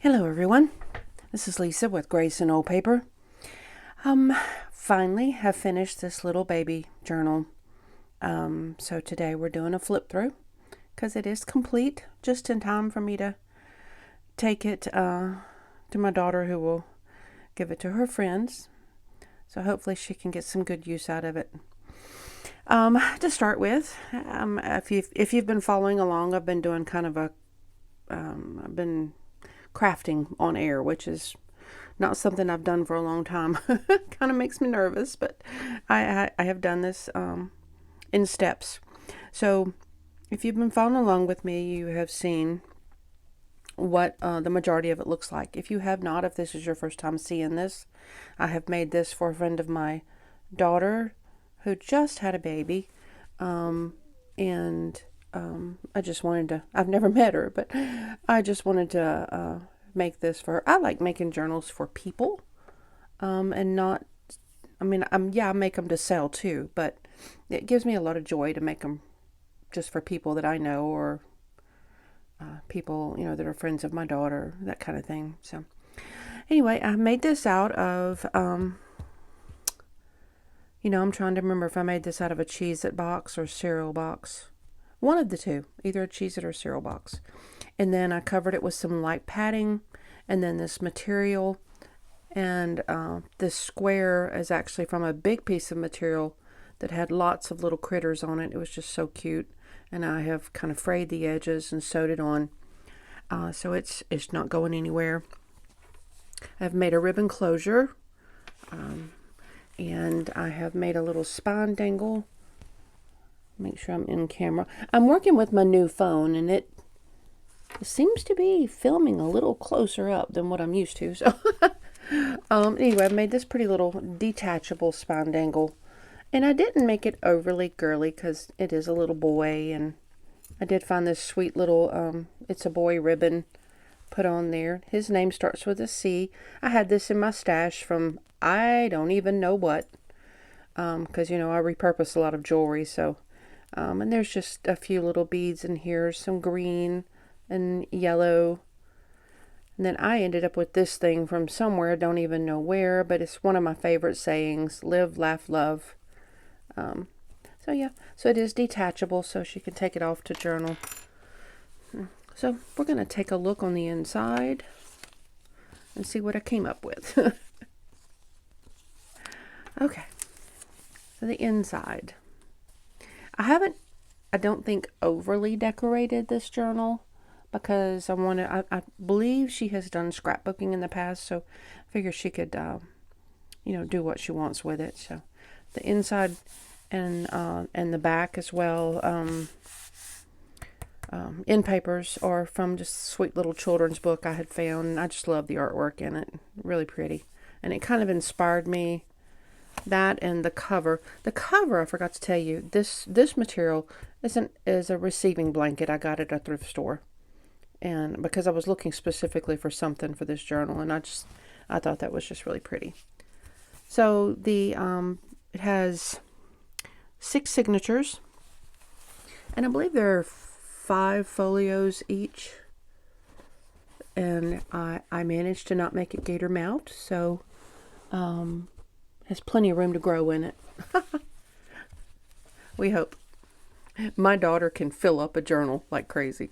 Hello everyone, this is Lisa with Grace and Old Paper. Finally have finished this little baby journal. So today we're doing a flip through because it is complete just in time for me to take it to my daughter, who will give it to her friends. So hopefully she can get some good use out of it. To start with, if you've been following along, I've been doing kind of I've been crafting on air, which is not something I've done for a long time. Kind of makes me nervous, but I have done this in steps. So if you've been following along with me, you have seen what the majority of it looks like. If you have not, if this is your first time seeing this, I have made this for a friend of my daughter who just had a baby. I just wanted to, I've never met her, but I just wanted to make this for her. I like making journals for people, and not, I make them to sell too, but it gives me a lot of joy to make them just for people that I know, or people, that are friends of my daughter, that kind of thing. So anyway, I made this out of, I'm trying to remember if I made this out of a Cheez-It box or cereal box. One of the two, either a Cheez-It or cereal box. And then I covered it with some light padding, and then this material. And this square is actually from a big piece of material that had lots of little critters on it. It was just so cute. And I have kind of frayed the edges and sewed it on. So it's not going anywhere. I've made a ribbon closure. And I have made a little spine dangle. Make sure I'm in camera. I'm working with my new phone, and it seems to be filming a little closer up than what I'm used to. So anyway, I made this pretty little detachable spine dangle. And I didn't make it overly girly because it is a little boy. And I did find this sweet little, it's a boy ribbon put on there. His name starts with a C. I had this in my stash from I don't even know what, because I repurpose a lot of jewelry. So and there's just a few little beads in here, some green and yellow. And then I ended up with this thing from somewhere, don't even know where, but it's one of my favorite sayings: live, laugh, love. So it is detachable, so she can take it off to journal. So we're going to take a look on the inside and see what I came up with. Okay, so the inside. I don't think overly decorated this journal because I believe she has done scrapbooking in the past, so I figure she could, do what she wants with it. So the inside and the back as well, end papers are from just a sweet little children's book I had found, and I just love the artwork in it. Really pretty. And it kind of inspired me. That and the cover. The cover, I forgot to tell you, this material is a receiving blanket. I got it at a thrift store. And because I was looking specifically for something for this journal, and I thought that was just really pretty. So it has 6 signatures, and I believe there are 5 folios each. And I managed to not make it gator mouthed, so has plenty of room to grow in it. We hope. My daughter can fill up a journal like crazy.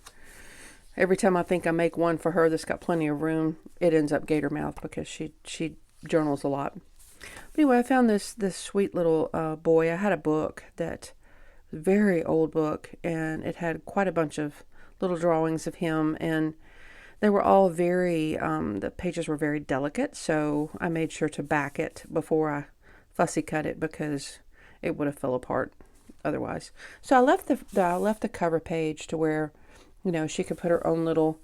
Every time I think I make one for her that's got plenty of room, it ends up gator mouth because she journals a lot. But anyway, I found this sweet little boy. I had a book that was a very old book, and it had quite a bunch of little drawings of him, and they were all the pages were very delicate, so I made sure to back it before I fussy cut it because it would have fell apart otherwise. So I left the cover page to where, she could put her own little,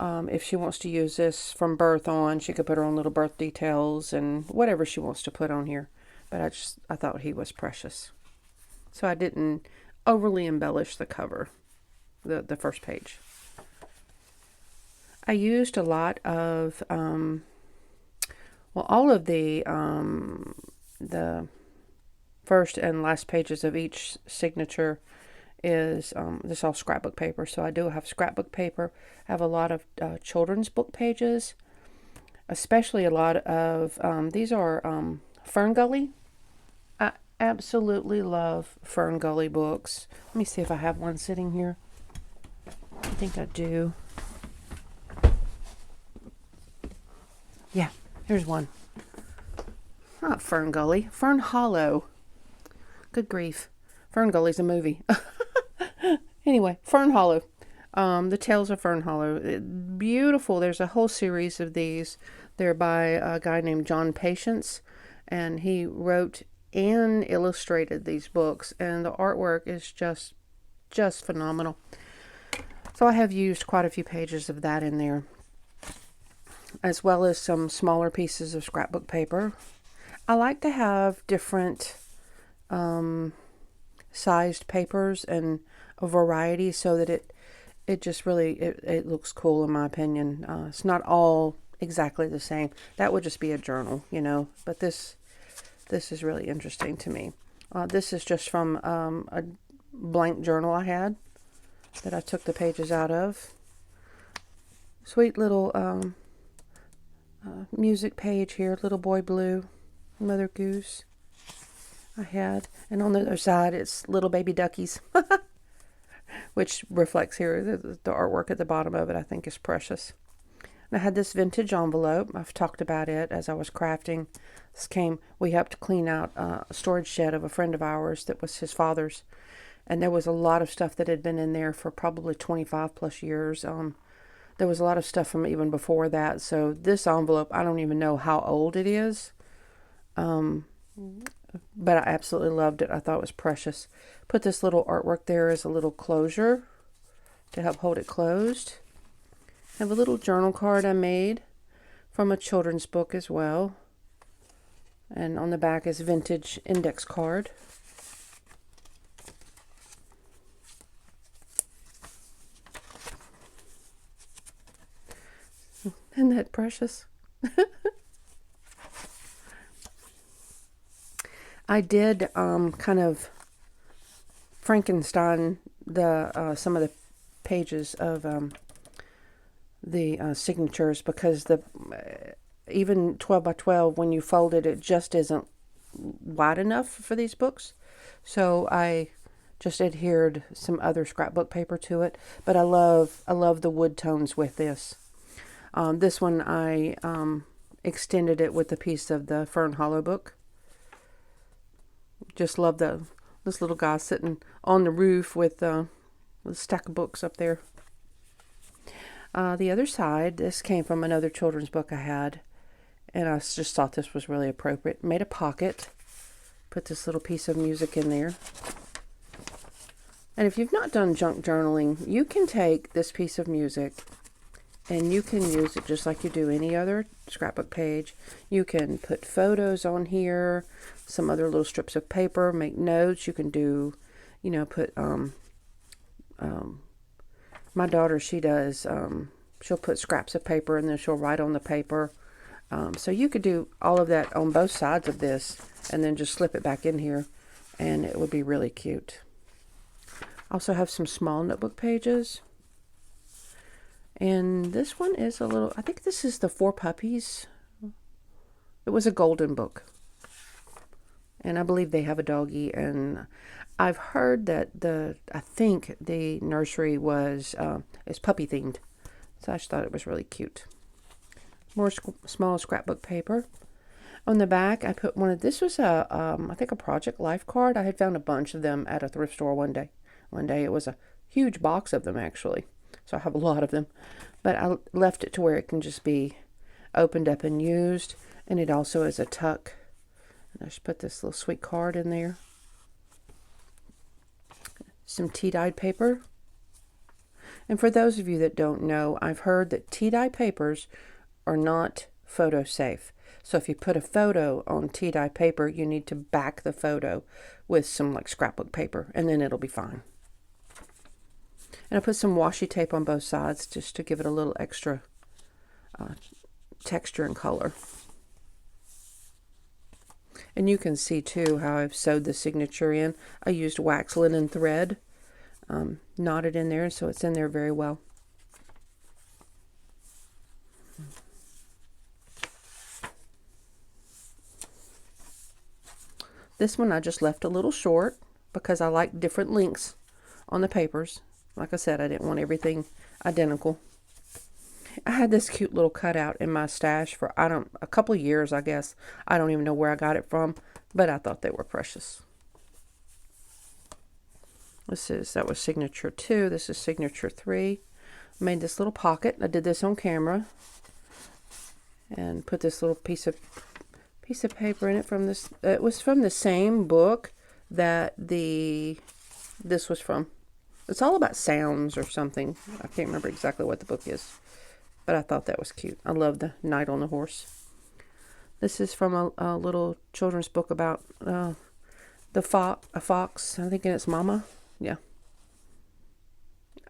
if she wants to use this from birth on, she could put her own little birth details and whatever she wants to put on here. But I thought he was precious. So I didn't overly embellish the cover, the first page. I used a lot of, all of the first and last pages of each signature is this all scrapbook paper. So I do have scrapbook paper. I have a lot of children's book pages, especially a lot of these are Fern Gully. I absolutely love Fern Gully books. Let me see if I have one sitting here. I think I do. Yeah, here's one. Not Fern Gully, Fern Hollow. Good grief. Fern Gully's a movie. Anyway, Fern Hollow. The Tales of Fern Hollow. Beautiful. There's a whole series of these. They're by a guy named John Patience, and he wrote and illustrated these books, and the artwork is just phenomenal. So I have used quite a few pages of that in there, as well as some smaller pieces of scrapbook paper. I like to have different sized papers and a variety so that it just really it looks cool, in my opinion. It's not all exactly the same. That would just be a journal, you know, but this is really interesting to me. This is just from a blank journal I had that I took the pages out of. Sweet little music page here, Little Boy Blue, Mother Goose I had. And on the other side, it's little baby duckies, which reflects here. The artwork at the bottom of it, I think, is precious. And I had this vintage envelope. I've talked about it as I was crafting. We helped clean out a storage shed of a friend of ours that was his father's. And there was a lot of stuff that had been in there for probably 25 plus years. There was a lot of stuff from even before that. So this envelope, I don't even know how old it is. But I absolutely loved it. I thought it was precious. Put this little artwork there as a little closure to help hold it closed. I have a little journal card I made from a children's book as well. And on the back is vintage index card. Isn't that precious? I did kind of Frankenstein some of the pages of the signatures, because even 12 by 12, when you fold it, it just isn't wide enough for these books. So I just adhered some other scrapbook paper to it. But I love the wood tones with this. This one I extended it with a piece of the Fern Hollow book. Just love this little guy sitting on the roof with a stack of books up there. The other side, this came from another children's book I had, and I just thought this was really appropriate. Made a pocket, put this little piece of music in there. And if you've not done junk journaling, you can take this piece of music and you can use it just like you do any other scrapbook page. You can put photos on here, some other little strips of paper, make notes. You can do, put, my daughter, she does, she'll put scraps of paper and then she'll write on the paper. So you could do all of that on both sides of this and then just slip it back in here and it would be really cute. Also have some small notebook pages. And this one is I think this is the Four Puppies. It was a golden book. And I believe they have a doggie. And I've heard that I think the nursery is puppy themed. So I just thought it was really cute. More small scrapbook paper. On the back, I put this was I think a Project Life card. I had found a bunch of them at a thrift store one day. It was a huge box of them, actually. So I have a lot of them. But I left it to where it can just be opened up and used. And it also is a tuck. And I just put this little sweet card in there. Some tea-dyed paper. And for those of you that don't know, I've heard that tea-dye papers are not photo safe. So if you put a photo on tea-dye paper, you need to back the photo with some scrapbook paper, and then it'll be fine. And I put some washi tape on both sides just to give it a little extra texture and color. And you can see too how I've sewed the signature in. I used wax linen thread knotted in there, so it's in there very well. This one I just left a little short because I like different lengths on the papers. Like I said, I didn't want everything identical. I had this cute little cutout in my stash for a couple of years, I guess. I don't even know where I got it from, but I thought they were precious. That was signature 2. This is signature 3. I made this little pocket. I did this on camera and put this little piece of paper in it from this. It was from the same book that this was from. It's all about sounds or something. I can't remember exactly what the book is, but I thought that was cute. I love the Knight on the Horse. This is from a little children's book about a fox. I'm thinking it's Mama. Yeah.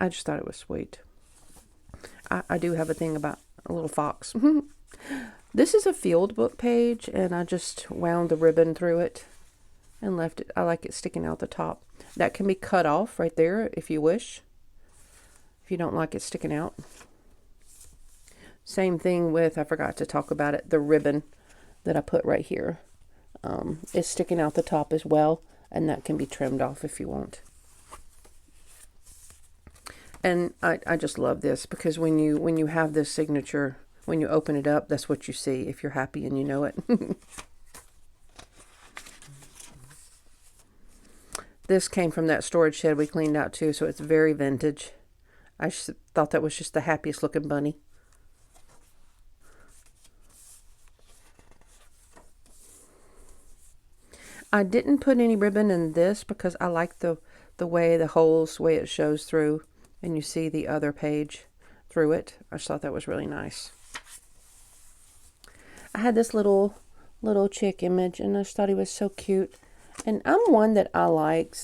I just thought it was sweet. I do have a thing about a little fox. This is a field book page, and I just wound the ribbon through it and left it. I like it sticking out the top. That can be cut off right there if you wish, if you don't like it sticking out. Same thing with, I forgot to talk about it, the ribbon that I put right here is sticking out the top as well, and that can be trimmed off if you want. And I just love this because when you have this signature, when you open it up, that's what you see if you're happy and you know it. This came from that storage shed we cleaned out too, so it's very vintage. I thought that was just the happiest looking bunny. I didn't put any ribbon in this because I like the way it shows through, and you see the other page through it. I just thought that was really nice. I had this little chick image, and I just thought he was so cute. And I'm one that I like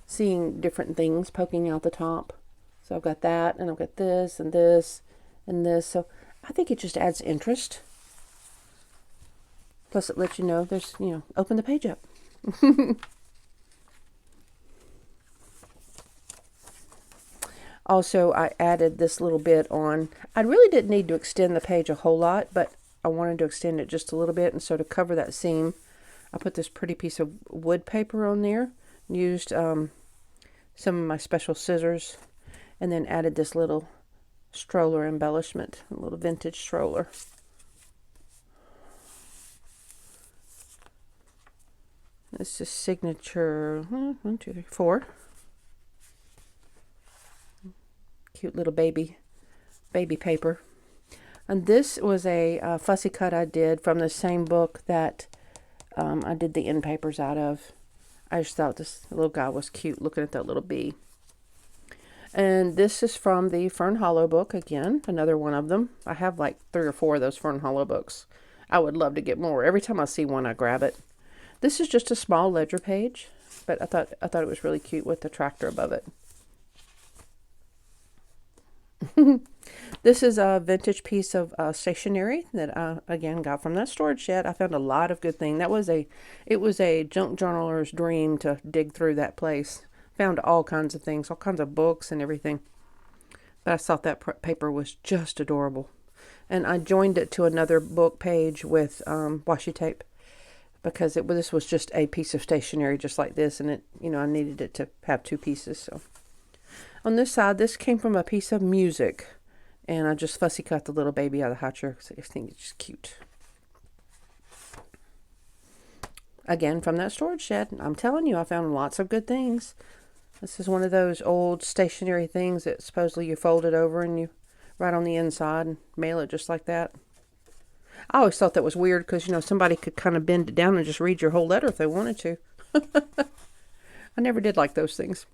seeing different things poking out the top. So I've got that, and I've got this, and this, and this. So I think it just adds interest. Plus it lets you know there's, open the page up. Also, I added this little bit on. I really didn't need to extend the page a whole lot, but I wanted to extend it just a little bit. And so to cover that seam, I put this pretty piece of wood paper on there. Used some of my special scissors. And then added this little stroller embellishment. A little vintage stroller. This is signature 1, 2, 3, 4. Cute little baby paper. And this was a fussy cut I did from the same book that I did the end papers out of. I just thought this little guy was cute looking at that little bee. And this is from the Fern Hollow book again, another one of them. I have like 3 or 4 of those Fern Hollow books. I would love to get more. Every time I see one, I grab it. This is just a small ledger page, but I thought it was really cute with the tractor above it. This is a vintage piece of stationery that I again got from that storage shed. I found a lot of good things. It was a junk journaler's dream to dig through that place. Found all kinds of things, all kinds of books and everything. But I thought that paper was just adorable. And I joined it to another book page with washi tape because this was just a piece of stationery just like this, and I needed it to have 2 pieces. So on this side, this came from a piece of music, and I just fussy cut the little baby out of the hot chair because I think it's just cute. Again, from that storage shed. I'm telling you, I found lots of good things. This is one of those old stationery things that supposedly you fold it over and you write on the inside and mail it just like that. I always thought that was weird because, somebody could kind of bend it down and just read your whole letter if they wanted to. I never did like those things.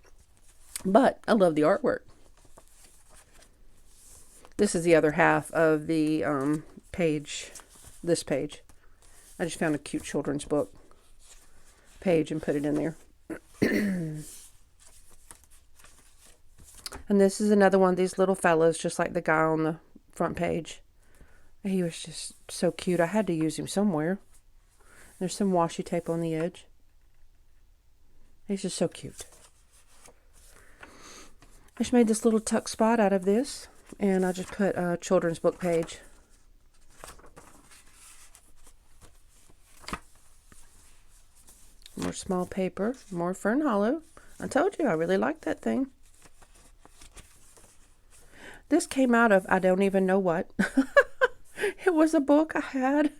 But I love the artwork. This is the other half of the page, this page. I just found a cute children's book page and put it in there. And this is another one of these little fellas, just like the guy on the front page. He was just so cute. I had to use him somewhere. There's some washi tape on the edge. He's just so cute. I just made this little tuck spot out of this, and I just put a children's book page. More small paper, more Fern Hollow. I told you I really liked that thing. This came out of I don't even know what. It was a book I had,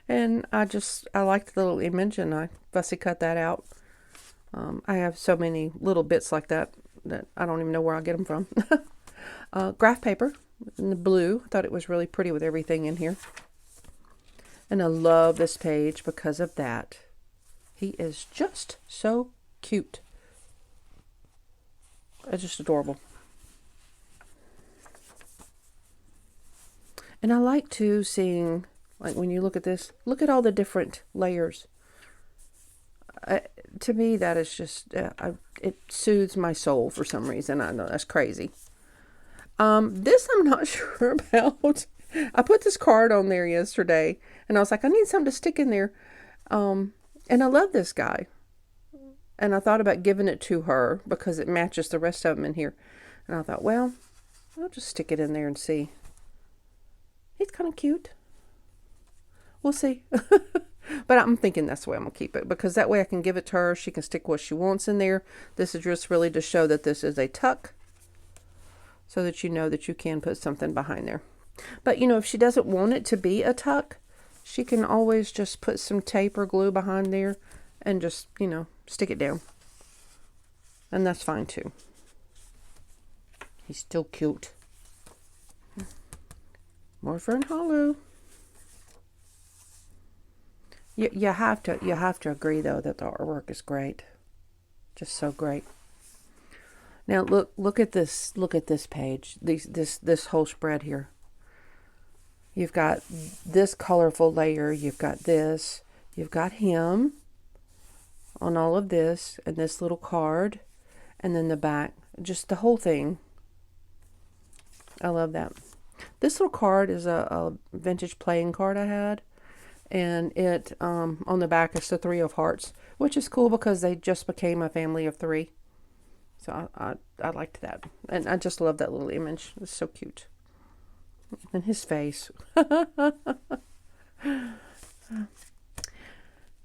and I liked the little image, and I fussy cut that out. I have so many little bits like that I don't even know where I get them from. Graph paper in the blue. I thought it was really pretty with everything in here. And I love this page because of that. He is just so cute. It's just adorable. And I like to seeing, like when you look at this, look at all the different layers. To me, that is just, it soothes my soul for some reason. I know that's crazy. This I'm not sure about. I put this card on there yesterday, and I was like, I need something to stick in there. And I love this guy. And I thought about giving it to her because it matches the rest of them in here. And I thought, well, I'll just stick it in there and see. He's kind of cute. We'll see. But I'm thinking that's the way I'm going to keep it, because that way I can give it to her. She can stick what she wants in there. This is just really to show that this is a tuck, so that you know that you can put something behind there. But, you know, if she doesn't want it to be a tuck, she can always just put some tape or glue behind there and just, you know, stick it down. And that's fine too. He's still cute. More Fern Hollow. You have to agree though that the artwork is great, just so great. Now look at this page. This whole spread here. You've got this colorful layer. You've got this. You've got him on all of this, and this little card, and then the back. Just the whole thing. I love that. This little card is a vintage playing card I had. And it, on the back, is the 3 of Hearts, which is cool because they just became a family of 3. So I liked that. And I just love that little image. It's so cute. And his face.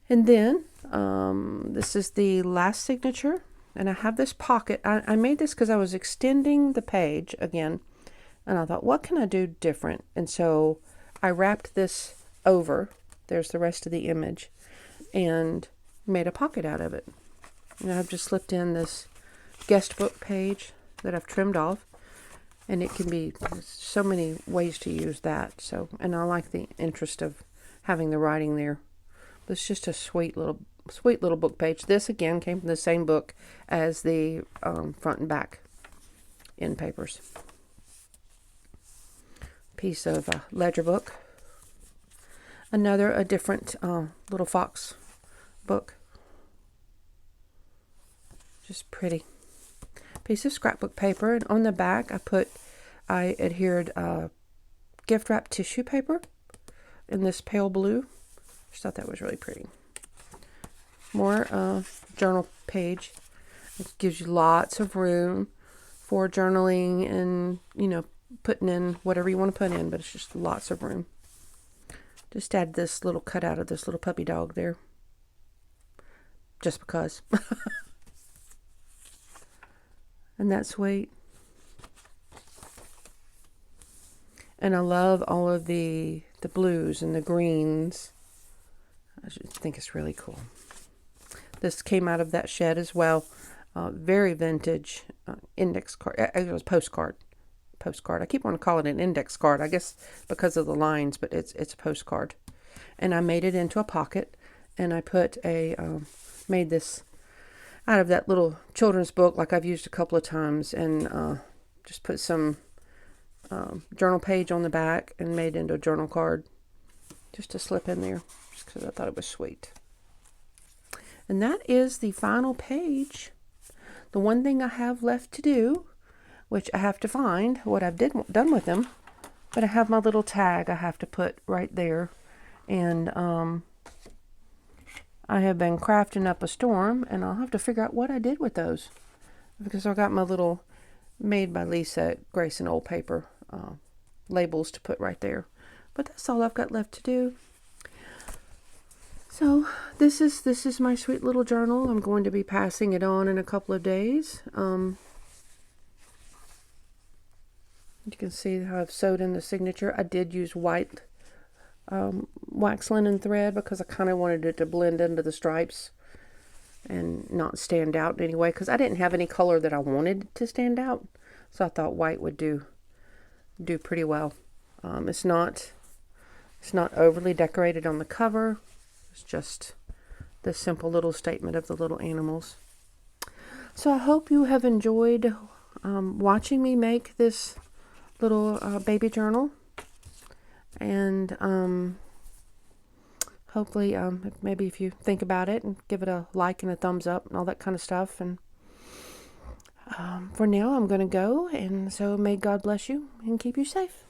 And then, this is the last signature. And I have this pocket. I made this because I was extending the page again. And I thought, what can I do different? And so I wrapped this over. There's the rest of the image, and made a pocket out of it. And I've just slipped in this guest book page that I've trimmed off, and it can be so many ways to use that. So, and I like the interest of having the writing there. But it's just a sweet little book page. This again came from the same book as the front and back end papers. Piece of ledger book. A different little fox book. Just pretty. Piece of scrapbook paper. And on the back I adhered gift wrap tissue paper in this pale blue. Just thought that was really pretty. More journal page. It gives you lots of room for journaling and, you know, putting in whatever you want to put in, but it's just lots of room. Just add this little cutout of this little puppy dog there. Just because. And that's sweet. And I love all of the blues and the greens. I just think it's really cool. This came out of that shed as well. Very vintage index card. It was postcard. I keep wanting to call it an index card, I guess because of the lines, but it's a postcard. And I made it into a pocket, and I put made this out of that little children's book like I've used a couple of times, and just put some journal page on the back and made it into a journal card just to slip in there, just because I thought it was sweet. And that is the final page. The one thing I have left to do, which I have to find what I've done with them, but I have my little tag I have to put right there, and I have been crafting up a storm, and I'll have to figure out what I did with those, because I got my little Made by Lisa Grayson old paper labels to put right there. But that's all I've got left to do. So this is my sweet little journal. I'm going to be passing it on in a couple of days. You can see how I've sewed in the signature. I did use white wax linen thread because I kind of wanted it to blend into the stripes and not stand out in any way, because I didn't have any color that I wanted to stand out, so I thought white would do pretty well. It's not overly decorated on the cover. It's just the simple little statement of the little animals. So I hope you have enjoyed watching me make this little baby journal, and hopefully maybe if you think about it and give it a like and a thumbs up and all that kind of stuff. And for now I'm going to go, and so may God bless you and keep you safe.